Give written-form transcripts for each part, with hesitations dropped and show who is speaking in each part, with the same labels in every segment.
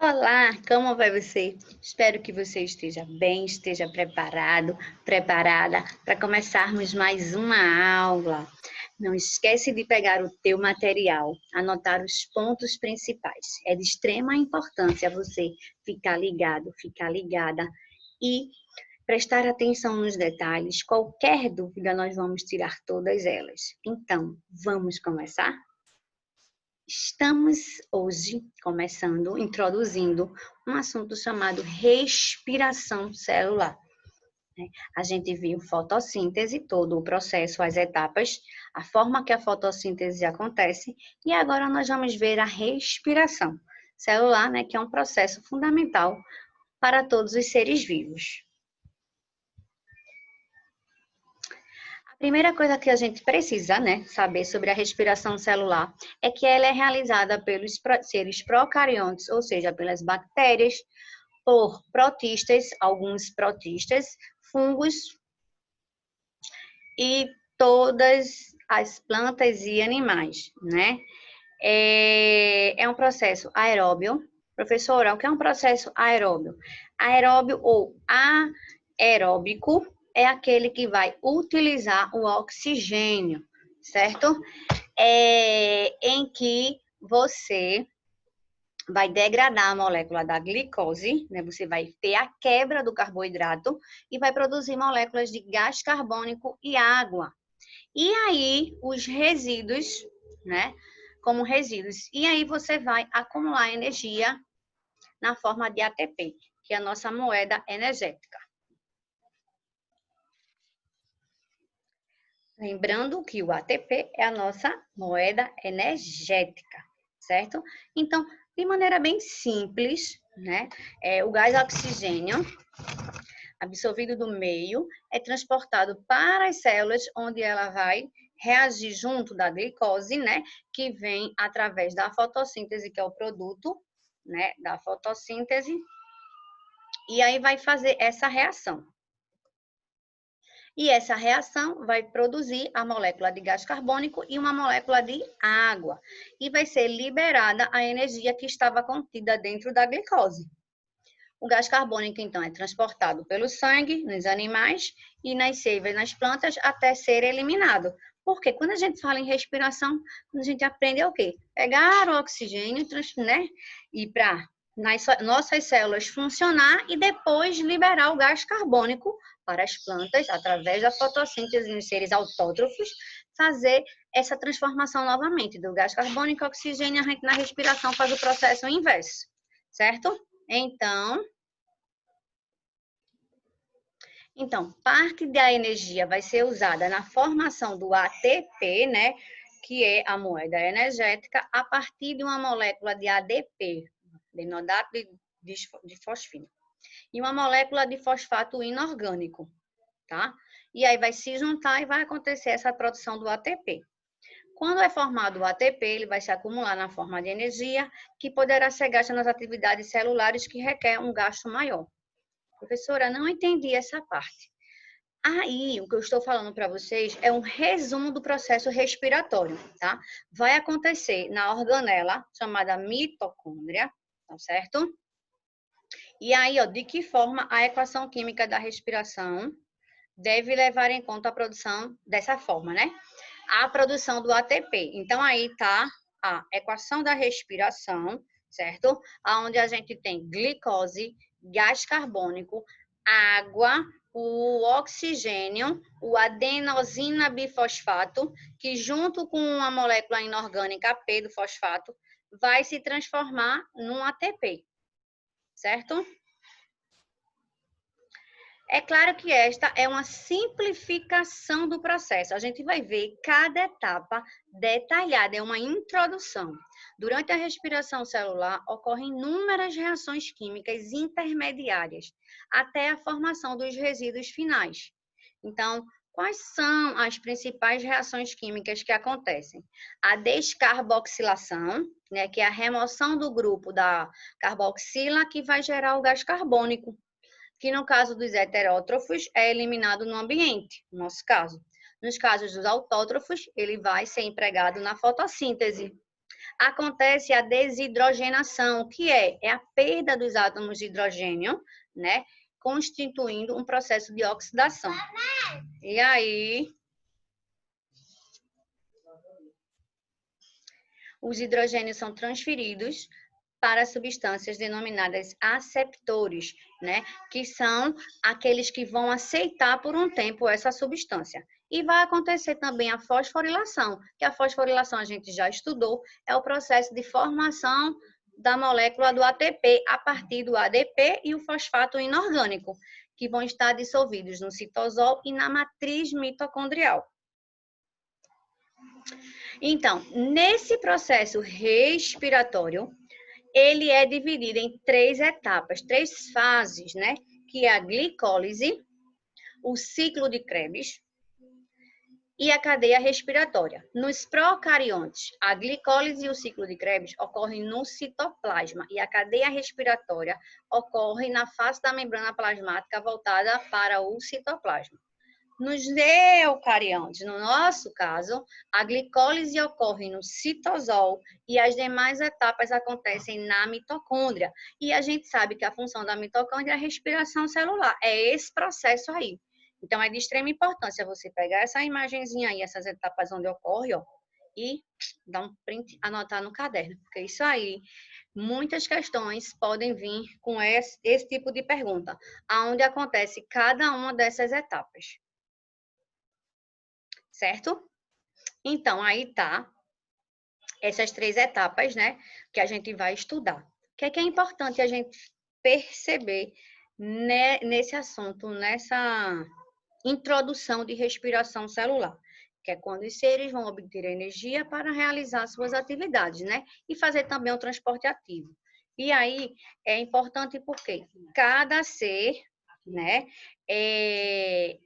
Speaker 1: Olá, como vai você? Espero que você esteja bem, esteja preparado, preparada para começarmos mais uma aula. Não esquece de pegar o teu material, anotar os pontos principais. É de extrema importância você ficar ligado, ficar ligada e prestar atenção nos detalhes. Qualquer dúvida, nós vamos tirar todas elas. Então, vamos começar? Estamos hoje introduzindo um assunto chamado respiração celular. A gente viu fotossíntese, todo o processo, as etapas, a forma que a fotossíntese acontece, e agora nós vamos ver a respiração celular, que é um processo fundamental para todos os seres vivos. A primeira coisa que a gente precisa, saber sobre a respiração celular é que ela é realizada pelos seres procariontes, ou seja, pelas bactérias, por protistas, alguns protistas, fungos e todas as plantas e animais, É um processo aeróbio. Professora, o que é um processo aeróbio? Aeróbio ou aeróbico é aquele que vai utilizar o oxigênio, certo? Em que você vai degradar a molécula da glicose, Você vai ter a quebra do carboidrato e vai produzir moléculas de gás carbônico e água. E aí, os resíduos, Como resíduos. E aí você vai acumular energia na forma de ATP, que é a nossa moeda energética. Lembrando que o ATP é a nossa moeda energética, certo? Então, de maneira bem simples, o gás oxigênio absorvido do meio é transportado para as células, onde ela vai reagir junto da glicose, que vem através da fotossíntese, que é o produto, da fotossíntese, e aí vai fazer essa reação. E essa reação vai produzir a molécula de gás carbônico e uma molécula de água. E vai ser liberada a energia que estava contida dentro da glicose. O gás carbônico, então, é transportado pelo sangue nos animais e nas seivas nas plantas até ser eliminado. Porque quando a gente fala em respiração, a gente aprende o quê? Pegar o oxigênio, e para nas nossas células funcionar e depois liberar o gás carbônico para as plantas, através da fotossíntese nos seres autótrofos, fazer essa transformação novamente do gás carbônico ao oxigênio. A gente na respiração faz o processo inverso, certo? Então, parte da energia vai ser usada na formação do ATP, que é a moeda energética, a partir de uma molécula de ADP, adenodato de fosfina, e uma molécula de fosfato inorgânico, tá? E aí vai se juntar e vai acontecer essa produção do ATP. Quando é formado o ATP, ele vai se acumular na forma de energia, que poderá ser gasta nas atividades celulares que requer um gasto maior. Professora, não entendi essa parte. Aí, o que eu estou falando para vocês é um resumo do processo respiratório, tá? Vai acontecer na organela chamada mitocôndria, tá certo? E aí, de que forma a equação química da respiração deve levar em conta a produção dessa forma, A produção do ATP. Então, aí está a equação da respiração, certo? Onde a gente tem glicose, gás carbônico, água, o oxigênio, o adenosina bifosfato, que junto com uma molécula inorgânica P do fosfato, vai se transformar num ATP, certo? É claro que esta é uma simplificação do processo. A gente vai ver cada etapa detalhada, é uma introdução. Durante a respiração celular, ocorrem inúmeras reações químicas intermediárias, até a formação dos resíduos finais. Então, quais são as principais reações químicas que acontecem? A descarboxilação, que é a remoção do grupo da carboxila, que vai gerar o gás carbônico, que no caso dos heterótrofos é eliminado no ambiente, no nosso caso. Nos casos dos autótrofos, ele vai ser empregado na fotossíntese. acontece a desidrogenação, que é a perda dos átomos de hidrogênio, né? Constituindo um processo de oxidação. E aí, os hidrogênios são transferidos para substâncias denominadas aceptores, né? Que são aqueles que vão aceitar por um tempo essa substância. E vai acontecer também a fosforilação, que a fosforilação a gente já estudou, é o processo de formação da molécula do ATP a partir do ADP e o fosfato inorgânico, que vão estar dissolvidos no citosol e na matriz mitocondrial. Então, nesse processo respiratório, ele é dividido em 3 etapas, 3 fases, né? Que é a glicólise, o ciclo de Krebs e a cadeia respiratória. Nos procariontes, a glicólise e o ciclo de Krebs ocorrem no citoplasma e a cadeia respiratória ocorre na face da membrana plasmática voltada para o citoplasma. Nos eucariontes, no nosso caso, a glicólise ocorre no citosol e as demais etapas acontecem na mitocôndria. E a gente sabe que a função da mitocôndria é a respiração celular. É esse processo aí. Então, é de extrema importância você pegar essa imagenzinha aí, essas etapas onde ocorre, ó, e dar um print, anotar no caderno. Porque isso aí, muitas questões podem vir com esse tipo de pergunta. Aonde acontece cada uma dessas etapas. Certo? Então, aí tá essas 3 etapas, né, que a gente vai estudar. O que é importante a gente perceber nesse assunto, nessa introdução de respiração celular, que é quando os seres vão obter energia para realizar suas atividades, né, e fazer também o transporte ativo. E aí é importante porque cada ser, né,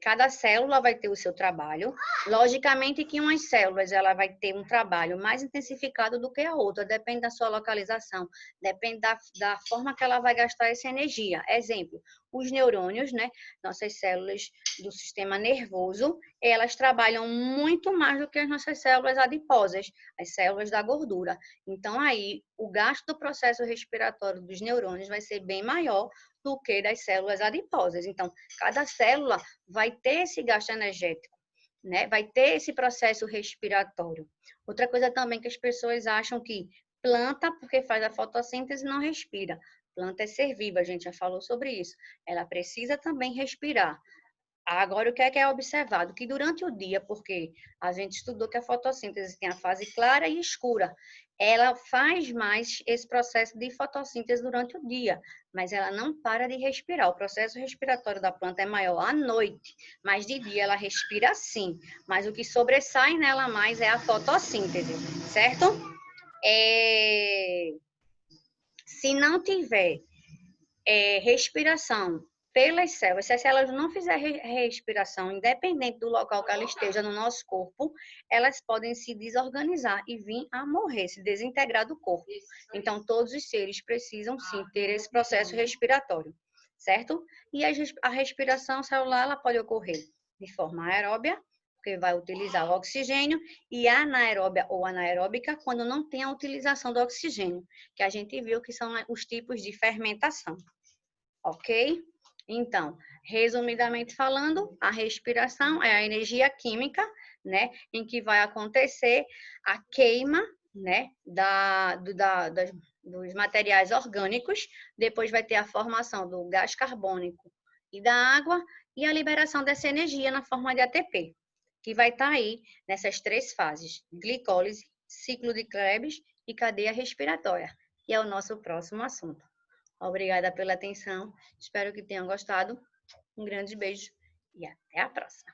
Speaker 1: cada célula vai ter o seu trabalho. Logicamente que umas células ela vai ter um trabalho mais intensificado do que a outra, depende da sua localização, depende da forma que ela vai gastar essa energia. Exemplo, os neurônios, né, nossas células do sistema nervoso, elas trabalham muito mais do que as nossas células adiposas, as células da gordura. Então, aí, o gasto do processo respiratório dos neurônios vai ser bem maior do que das células adiposas. Então, cada célula vai ter esse gasto energético, né? Vai ter esse processo respiratório. Outra coisa também que as pessoas acham que planta, porque faz a fotossíntese, não respira. Planta é ser viva, a gente já falou sobre isso. Ela precisa também respirar. Agora, o que é observado? Que durante o dia, porque a gente estudou que a fotossíntese tem a fase clara e escura, ela faz mais esse processo de fotossíntese durante o dia, mas ela não para de respirar. O processo respiratório da planta é maior à noite, mas de dia ela respira sim. Mas o que sobressai nela mais é a fotossíntese, certo? Se não tiver respiração pelas células, se as células não fizerem respiração, independente do local que ela esteja no nosso corpo, elas podem se desorganizar e vir a morrer, se desintegrar do corpo. Então, todos os seres precisam, sim, ter esse processo respiratório, certo? E a respiração celular, ela pode ocorrer de forma aeróbia, porque vai utilizar o oxigênio, e anaeróbia ou anaeróbica, quando não tem a utilização do oxigênio, que a gente viu que são os tipos de fermentação. Ok? Então, resumidamente falando, a respiração é a energia química, né, em que vai acontecer a queima, né, dos materiais orgânicos, depois vai ter a formação do gás carbônico e da água e a liberação dessa energia na forma de ATP, que vai estar aí nessas 3 fases: glicólise, ciclo de Krebs e cadeia respiratória, que é o nosso próximo assunto. Obrigada pela atenção. Espero que tenham gostado. Um grande beijo e até a próxima.